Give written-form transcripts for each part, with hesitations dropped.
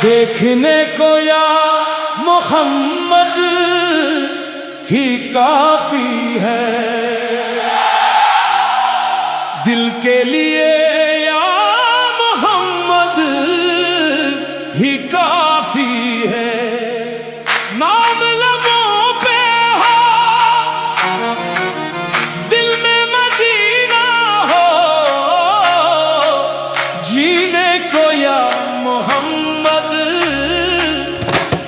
देखने को या मोहम्मद ही काफी है, दिल के लिए या मोहम्मद ही काफी है। नाम लबों पे हो, दिल में मदीना हो, जीने को या मोहम्मद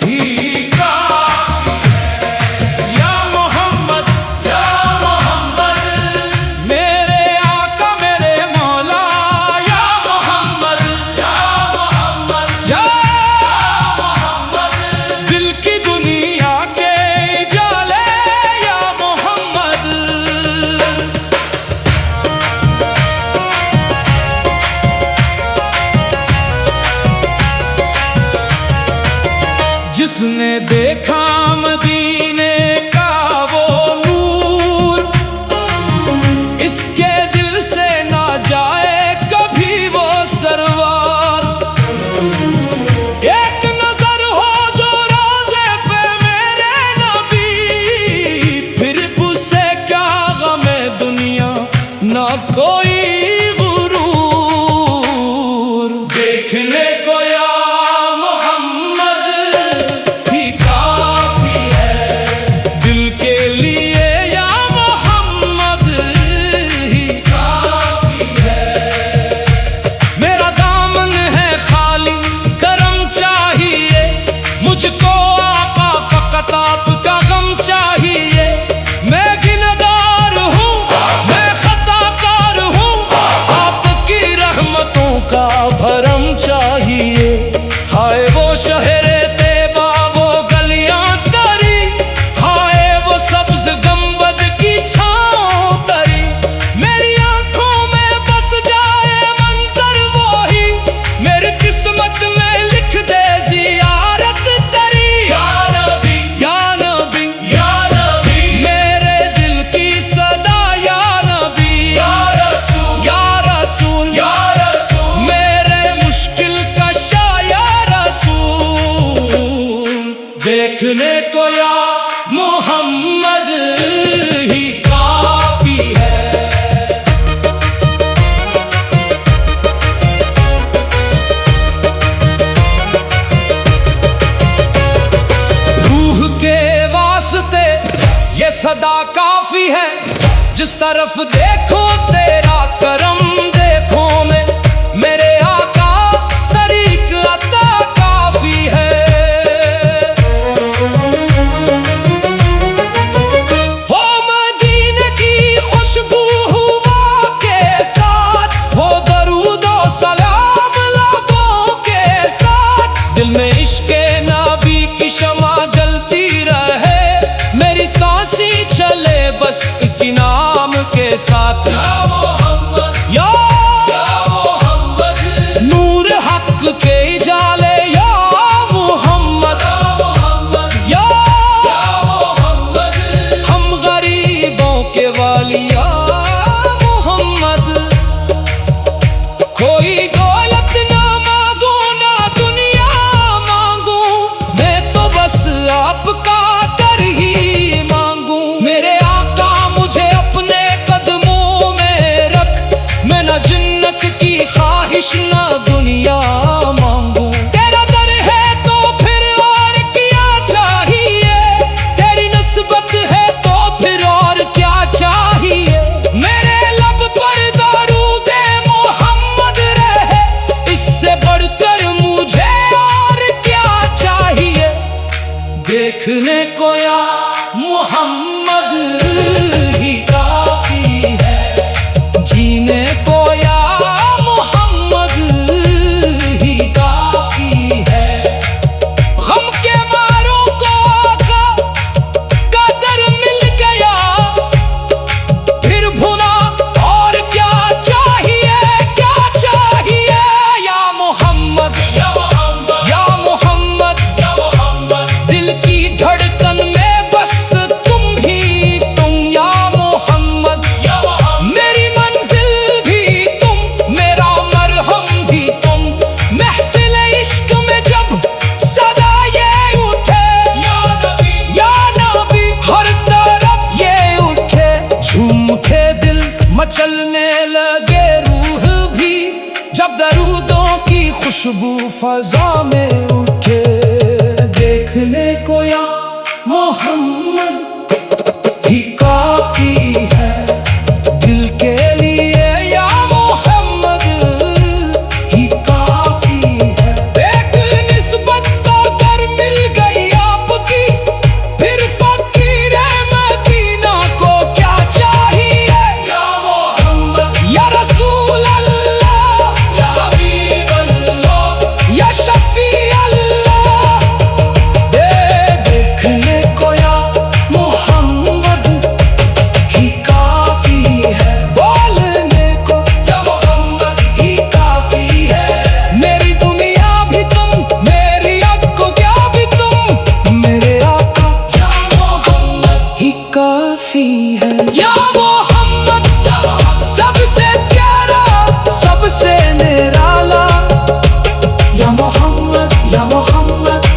ही काफी है। या मोहम्मद, या मोहम्मद, मेरे आका मेरे मौला, या मोहम्मद, या मोहम्मद, या मोहम्मद, दिल की दुनिया के जाले, या मोहम्मद। जिसने देखा मदीने का वो नूर, इसके दिल से ना जाए कभी वो सरवार। एक नजर हो जो रोज़े पे मेरे नबी, फिर उसे क्या गमे दुनिया ना कोई गुरूर। देखने को या मुझको आका फकत आपका गम चाहिए। मैं गिनगार हूँ, मैं खताकार हूँ, आपकी रहमतों का भरम चाहिए। हाय वो शहरे तैबा, वो गलियां तरी, हाय वो सब्ज गंबद की छाँव तरी। मेरी आंखों में बस जाए मंजर वही, मेरी किस्मत में लिख दे जियारत तरी। या नबी, या नबी, या नबी, मेरे दिल की सदा या नबी। या रसूल, या रसूल, या रसूल, मेरे मुश्किल कशा या रसूल। देखने को या मोहम्मद ही काफी है। रूह के वास्ते ये सदा काफी है, जिस तरफ देखो तेरा करम देखो मैं, मेरे आका तरीक अता काफी है। हो मदीने की खुशबू हुआ के साथ, हो दरूदो सलाम लबों के साथ, दिल में इश्क़े नबी की शमा जलती रहे, मेरी सांसी चले बस इसी नाम के साथ। या मोहम्मद, या मोहम्मद, नूर हक के जाले, या मोहम्मद, या मोहम्मद, हम गरीबों के वाली, या मोहम्मद। कोई दौलत ना मांगू ना दुनिया मांगू, मैं तो बस आपका कर ही मांगू। मेरे आका मुझे अपने कदमों में रख, मैं ना जन्नत की ख्वाहिश ना दुनिया मांगू। तेरा दर है तो फिर और क्या चाहिए, तेरी नस्बत है तो फिर और क्या चाहिए। मेरे लब पर दरूदे मोहम्मद रहे, इससे बढ़कर मुझे और क्या चाहिए। देखने को या मोहम्मद ही काफी है, जीने को या मोहम्मद ही काफी है। गम के मारों को आका का दर मिल गया, फिर भुला और क्या चाहिए, क्या चाहिए। या मोहम्मद, या मोहम्मद, या मोहम्मद, या मोहम्मद, दिल की धड़कन में खुशबू फजा में उठे। देखने को या मोहम्मद ही काफी है, दिल के लिए या मोहम्मद ही काफी है। एक निस्बत तो अगर मिल गई आपकी, फिर फकीर मदीना को क्या चाहिए। या मोहम्मद या रसूल अल्लाह, या हबीब अल्लाह, या शफी अल्लाह। देखने को या मोहम्मद ही काफी है, बोलने को या मोहम्मद ही काफी है। मेरी दुनिया भी तुम, मेरी आंखों क्या भी तुम, मेरे आका या मोहम्मद ही काफी है। या मोहम्मद सबसे प्यारा, सबसे निराला। या मोहम्मद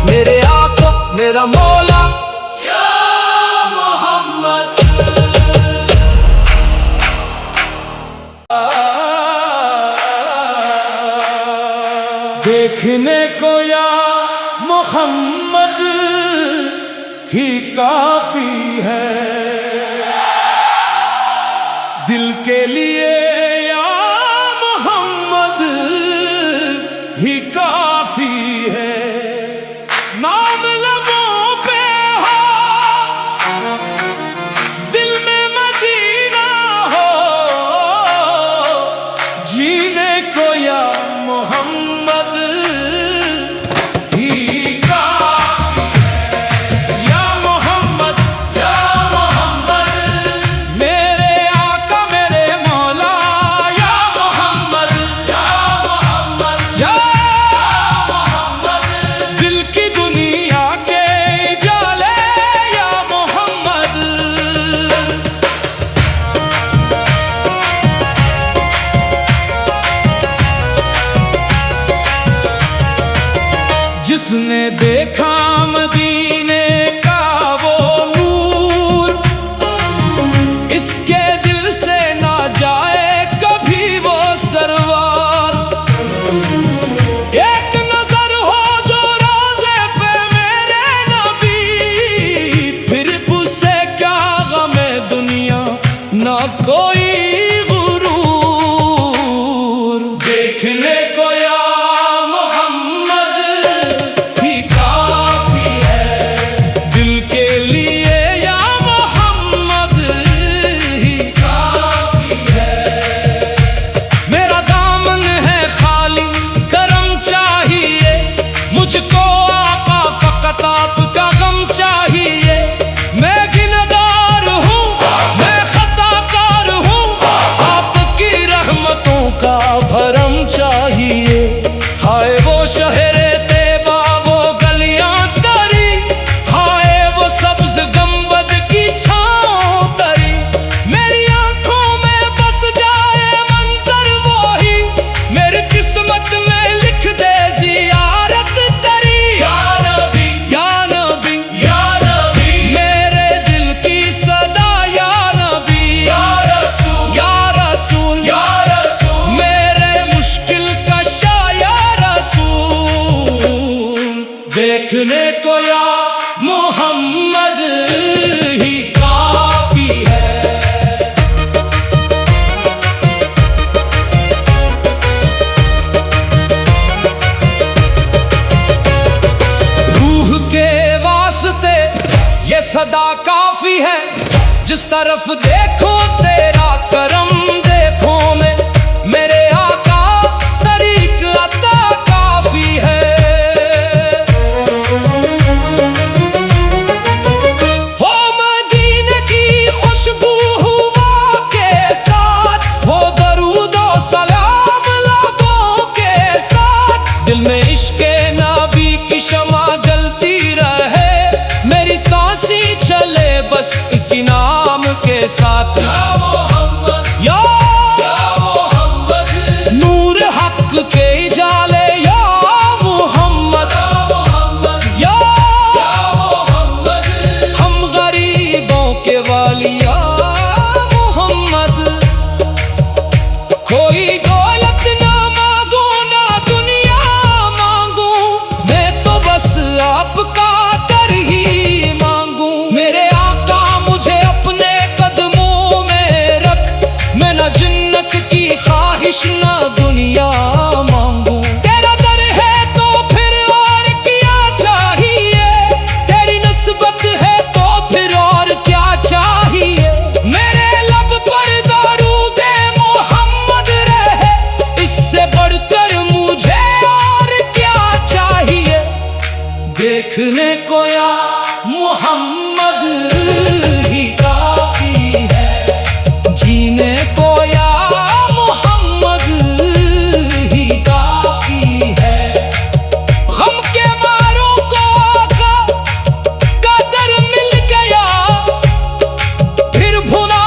मेरे आका, मेरा मौला। या मोहम्मद देखने को या मोहम्मद ही काफी है, दिल के लिए या मोहम्मद ही काफी है। नाम लबों पे हो, दिल में मदीना हो, जीने को या मोहम्मद ही काफी है। या मोहम्मद मेरे आका मेरे मौला। या मोहम्मद या दिल की दुनिया के जाले। या मोहम्मद जिसने देखा मदीने का वो नूर, इसके दिल से ना जाए कभी वो सरवार। एक नजर हो जो रोज़े पे मेरे नबी, फिर उससे क्या गमे दुनिया ना कोई गुरूर। देखने को या मोहम्मद ही काफी है, दिल के लिए या मोहम्मद ही काफी है। मेरा दामन है खाली, करम चाहिए मुझको आका, फकत आपका गम चाहिए। मैं गिनगार हूँ, मैं खताकार हूँ, आपकी रहमतों का भरम चाहिए। हाय वो शहरे तैबा, वो गलियां तरी, हाय वो सब्ज गंबद की छांव तरी। मेरी आंखों में बस जाए मंजर वो ही, मेरी किस्मत में लिख दे जियारत तेरी। या नबी या नबी या नबी, मेरे दिल की सदा। या नबी या रसूल या रसूल या रसूल, मेरे मुश्किल कशा। या रसूल देखने को या मोहम्मद ही काफी है। रूह के वास्ते ये सदा काफी है, जिस तरफ देखो तेरा करम देखो। मैं मेरे आका तरीक अता काफी है। हो मदीने की खुशबू हुआ के साथ, हो दरूदो सलाम लाबों के साथ। दिल में इश्क़े नबी की शमा जलती रहे, मेरी सांसें चले बस इसी नाम के तसल्लियां मांगूं। तेरा दर है तो फिर और क्या चाहिए, तेरी नस्बत है तो फिर और क्या चाहिए। मेरे लब पर दरूदे मोहम्मद रहे, इससे बढ़कर मुझे और क्या चाहिए। देखने को या मोहम्मद ही काफी है, जीने को या मोहम्मद ही काफी है। गम के मारों को आका का दर मिल गया, फिर भुना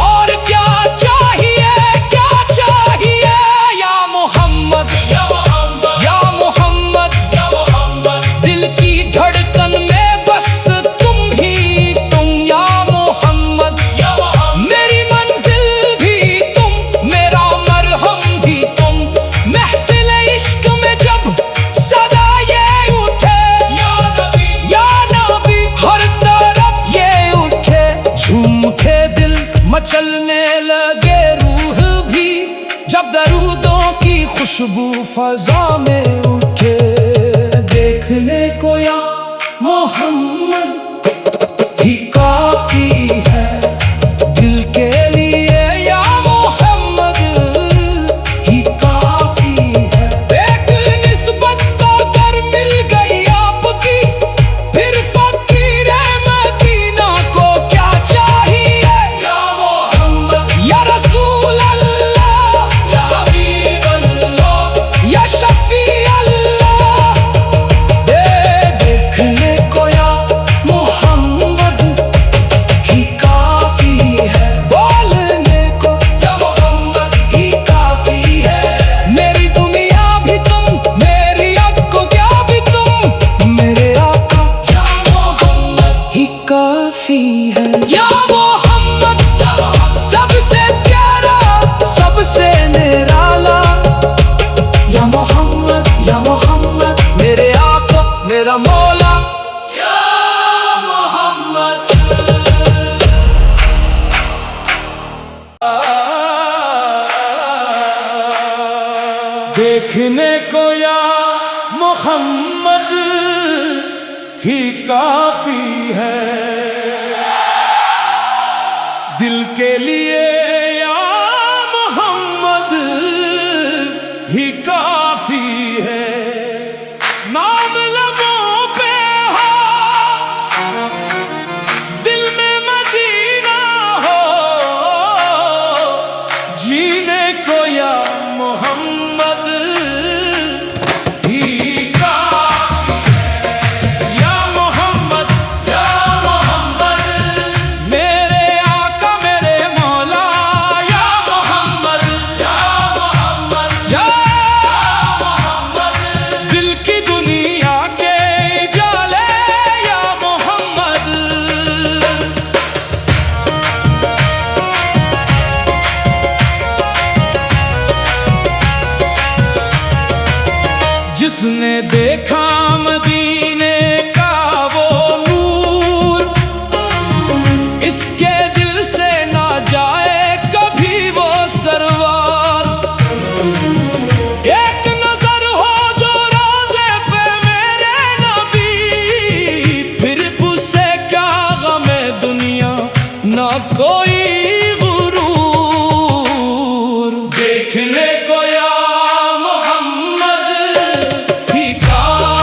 और क्या चाहिए, क्या चाहिए। या मोहम्मद या मोहम्मद या मोहम्मद या मोहम्मद, दिल की धड़कन में बस तुम ही तुम। या मोहम्मद या मोहम्मद, मेरी मंजिल भी तुम, मेरा मरहम भी तुम। महफिल इश्क में जब सदा ये उठे, या नबी हर तरफ ये उठे। झूम उठे दिल मचलने लगे रूह भी, जब दरूदों की खुशबू फजा में उठे। देखने को या मोहम्मद ही काफी है, दिल के लिए या मोहम्मद ही काफी है। एक निस्बत तो दर मिल गई आपकी, फिर फकीर मदीना को क्या चाहिए। या मोहम्मद या रसूल अल्लाह, या हबीब अल्लाह, या शफी अल्लाह। देखने को या मोहम्मद ही काफी है, बोलने को या मोहम्मद ही काफी है। मेरी दुनिया भी तुम, मेरी अक्को क्या भी तुम, मेरे आका या मोहम्मद ही काफी है। या मोहम्मद सबसे प्यारा, सबसे निराला। या मोहम्मद मेरे आका मेरा मौला। या मोहम्मद देखने को या मोहम्मद ही काफी है, दिल के लिए या मोहम्मद ही काफी है। नाम लबों पे हो, दिल में मदीना हो, जीने को या मोहम्मद ही काफी है। या मोहम्मद या मोहम्मद, मेरे आका मेरे मौला। या मोहम्मद या मोहम्मद या मोहम्मद, दिल की दुनिया के जाले। या मोहम्मद जिसने देखा मदीने का वो नूर, इसके दिल से ना जाए कभी वो सरवार। एक नजर हो जो रोज़े पे मेरे नबी, फिर उससे क्या गमे दुनिया ना कोई गुरूर। देखने को या मोहम्मद ही काफी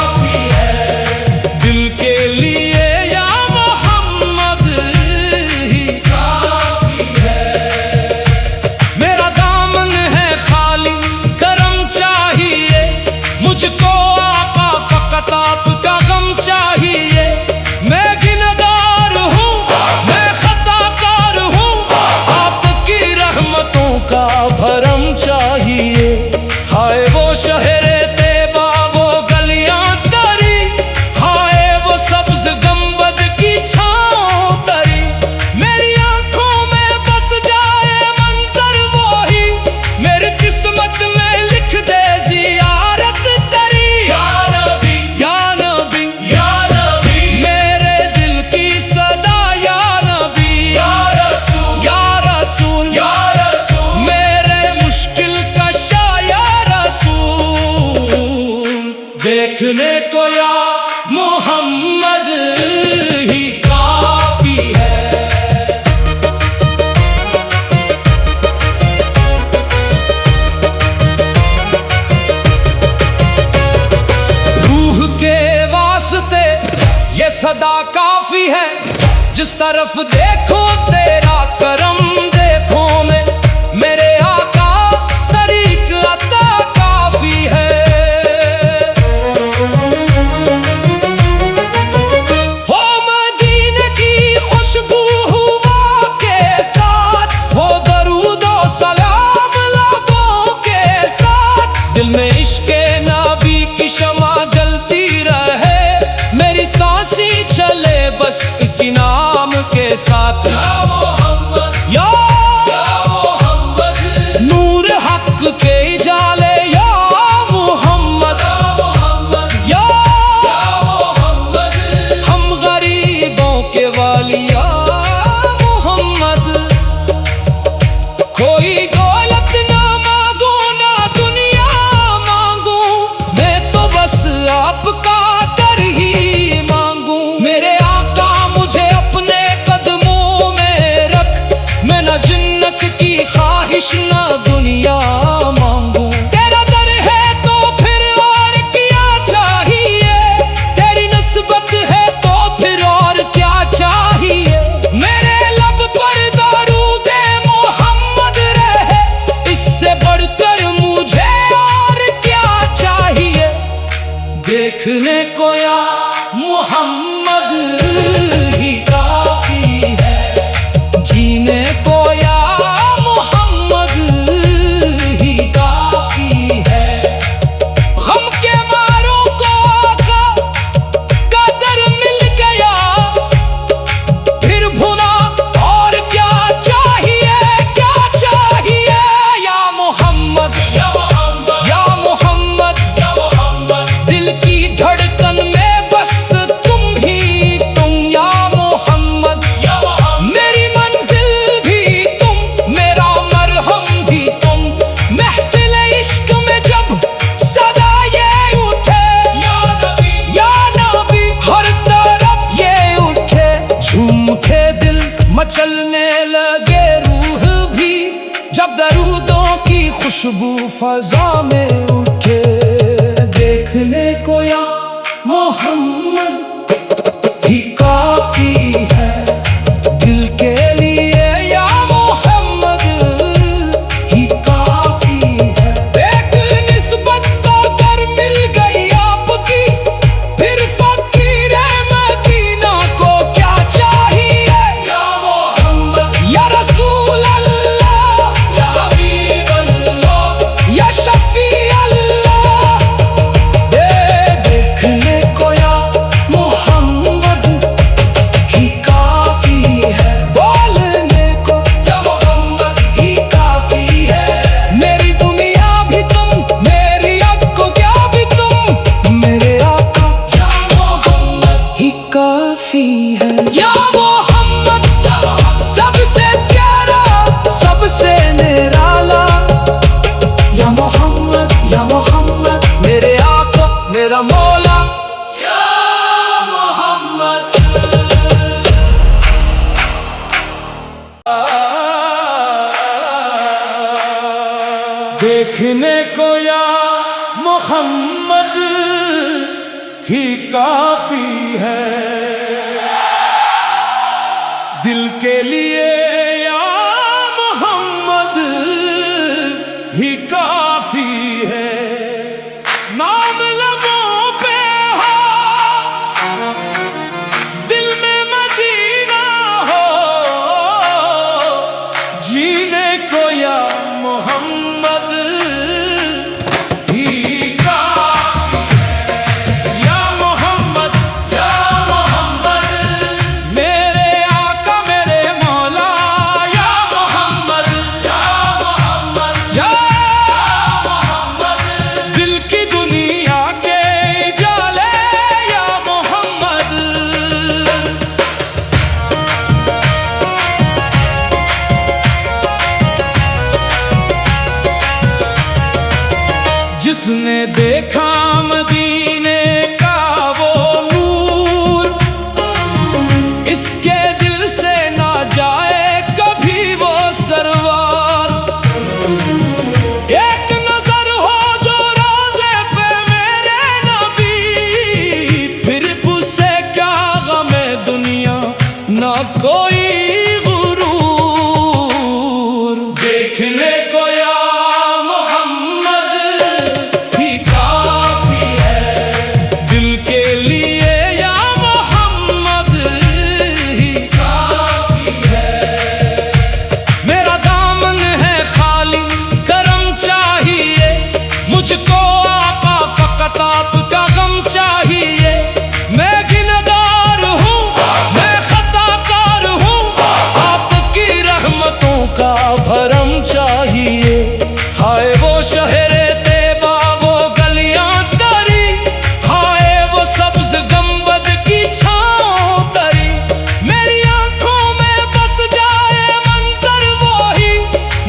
देखने को या मोहम्मद ही काफी है। रूह के वास्ते ये सदा काफी है, जिस तरफ देखो तेरा करम देखो मैं, मेरे आका तरीक अता काफी है। हो मदीने की खुशबू हुआ के साथ, हो दरूदो सलाम लाखों के साथ, दिल में इश्क़े नबी की शमा जलती रहे, मेरी सांसी चले बस इसी नाम के साथ। या मोहम्मद या मोहम्मद नूर हक के जाले या मोहम्मद या मोहम्मद हम गरीबों के वालिया मोहम्मद। कोई दौलत ना मांगू ना दुनिया मांगू, मैं तो बस आपका कर ही मांगू। मेरे आका मुझे अपने कदमों में रख, मैं ना जन्नत की ख्वाहिश ना दुनिया मांगू। तेरा दर है तो फिर और क्या चाहिए, तेरी नस्बत है तो फिर और क्या चाहिए। मेरे लब पर दरूदे मोहम्मद रहे, इससे बढ़कर मुझे और क्या चाहिए। देखने को या मोहम्मद ही काफी है, जीने को या मोहम्मद ही काफी है। गम के मारों को आका का दर मिल गया, फिर भुला और क्या चाहिए क्या चाहिए। या मोहम्मद या मोहम्मद या मोहम्मद या मोहम्मद दिल की धड़कन में बस तुम ही तुम। या मोहम्मद या मोहम्मद मेरी मंजिल भी तुम, मेरा मरहम भी तुम। महफिल इश्क में जब सदा ये उठे, या नबी हर तरफ ये उठे, झूम के दिल मचलने लगे रूह भी, जब दरूदों की खुशबू फजा में उठे। देखने को या मोहम्मद ही काफी है, दिल के लिए या मोहम्मद ही काफी है। एक निस्बत तो कर मिल गई आपकी, फिर फकीर मदीना को क्या चाहिए। या मोहम्मद या रसूल अल्लाह या हबीब अल्लाह या शफी अल्लाह। देखने को या मोहम्मद ही काफी है, बोलने को या मोहम्मद ही काफी है। मेरी दुनिया भी तुम, मेरी आपको क्या भी तुम, मेरे आका या मोहम्मद ही काफी है। या मोहम्मद सबसे प्यारा सबसे निराला, या मोहम्मद मेरे आका मेरा मौला। या मोहम्मद देखने को या मोहम्मद ही काफी है, दिल के लिए या मोहम्मद ही काफी है। नाम लबों पे हो, दिल में मदीना हो, जीने को या मोहम्मद ही काफी है। या मोहम्मद या मोहम्मद मेरे आका मेरे मौला। या मोहम्मद या मोहम्मद या मोहम्मद दिल की दुनिया के जाले या मोहम्मद। जिसने देखा मदीने मुझको आका फकत आपका गम चाहिए। मैं गिनहगार हूँ, मैं खताकार हूँ, आपकी रहमतों का भरम चाहिए। हाय वो शहरे तैबा, वो गलियां तरी, हाय वो सब्ज गंबद की छाँव तरी। मेरी आंखों में बस जाए मंजर वही,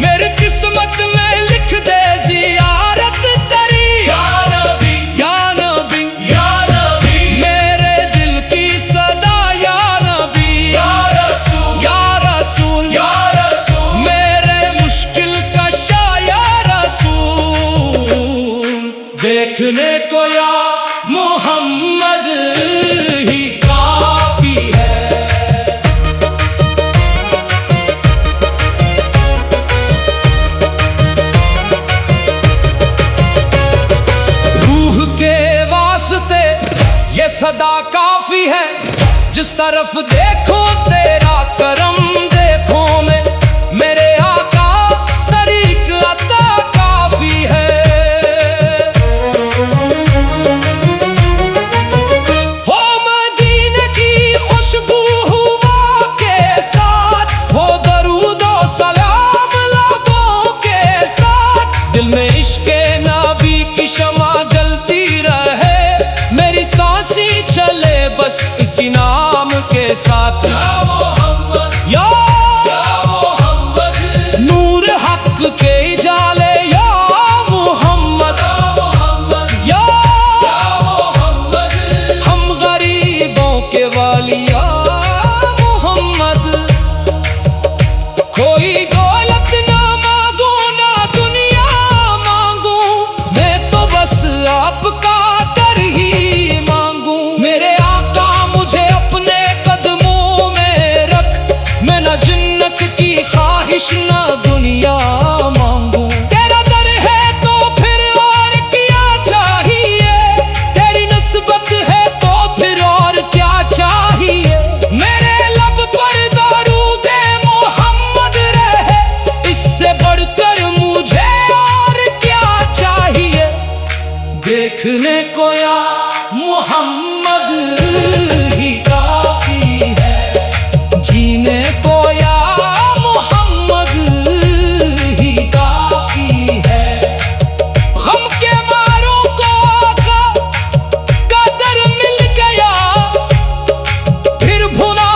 मेरी किस्मत में लिख दे जियारत तेरी। या नबी या नबी या नबी मेरे दिल की सदा, या नबी या रसूल या रसूल या रसूल मेरे मुश्किल कशा, या रसूल। देखने को या मोहम्मद ही काफी है। रूह के वास्ते ये सदा काफी है। जिस तरफ देखो तेरा करम देखो, मैं मेरे आका तरीक अता काफी है। हो मदीने की खुशबू हुआ के साथ, हो दरूदो सलाम लबों के साथ। दिल में इश्क़े नबी की शमा जलती रहे, मेरी सांसी चले बस इसी नाम के साथ। या मोहम्मद या मोहम्मद नूर हक के जाले, या मोहम्मद या मोहम्मद हम गरीबों के वाली, या मोहम्मद। कोई दौलत ना मांगू ना दुनिया मांगू, मैं तो बस आपका दर ही मांगू। मेरे आका मुझे अपने कदमों में रख, मैं न जन्नत की ख्वाहिश ना दुनिया मांगू। तेरा दर है तो फिर और क्या चाहिए, तेरी नस्बत है तो फिर और क्या चाहिए। मेरे लब पर दरूदे मोहम्मद रहे, इससे बढ़कर मुझे और क्या चाहिए। देखने को या मोहम्मद ही काफी है, जीने को या मोहम्मद ही काफी है। गम के मारों को आका का दर मिल गया, फिर भुला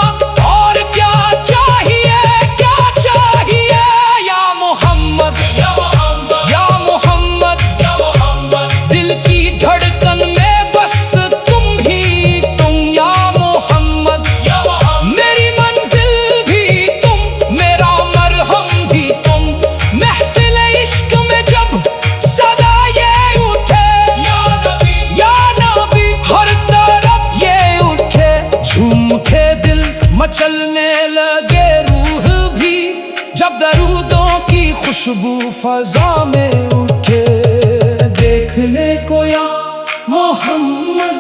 और क्या चाहिए, क्या चाहिए। या मोहम्मद या मोहम्मद या मोहम्मद या मोहम्मद दिल की धड़कन में बस तुम ही तुम, या मोहम्मद। या मोहम्मद मेरी मंजिल भी तुम, मेरा मरहम भी तुम। महफिल इश्क में जब सदा ये उठे, या नबी या नबी हर तरफ ये उठे। झूम के दिल मचलने लगे रूह भी, जब दरूदों की खुशबू फजा में उठे। देखने को या मोहम्मद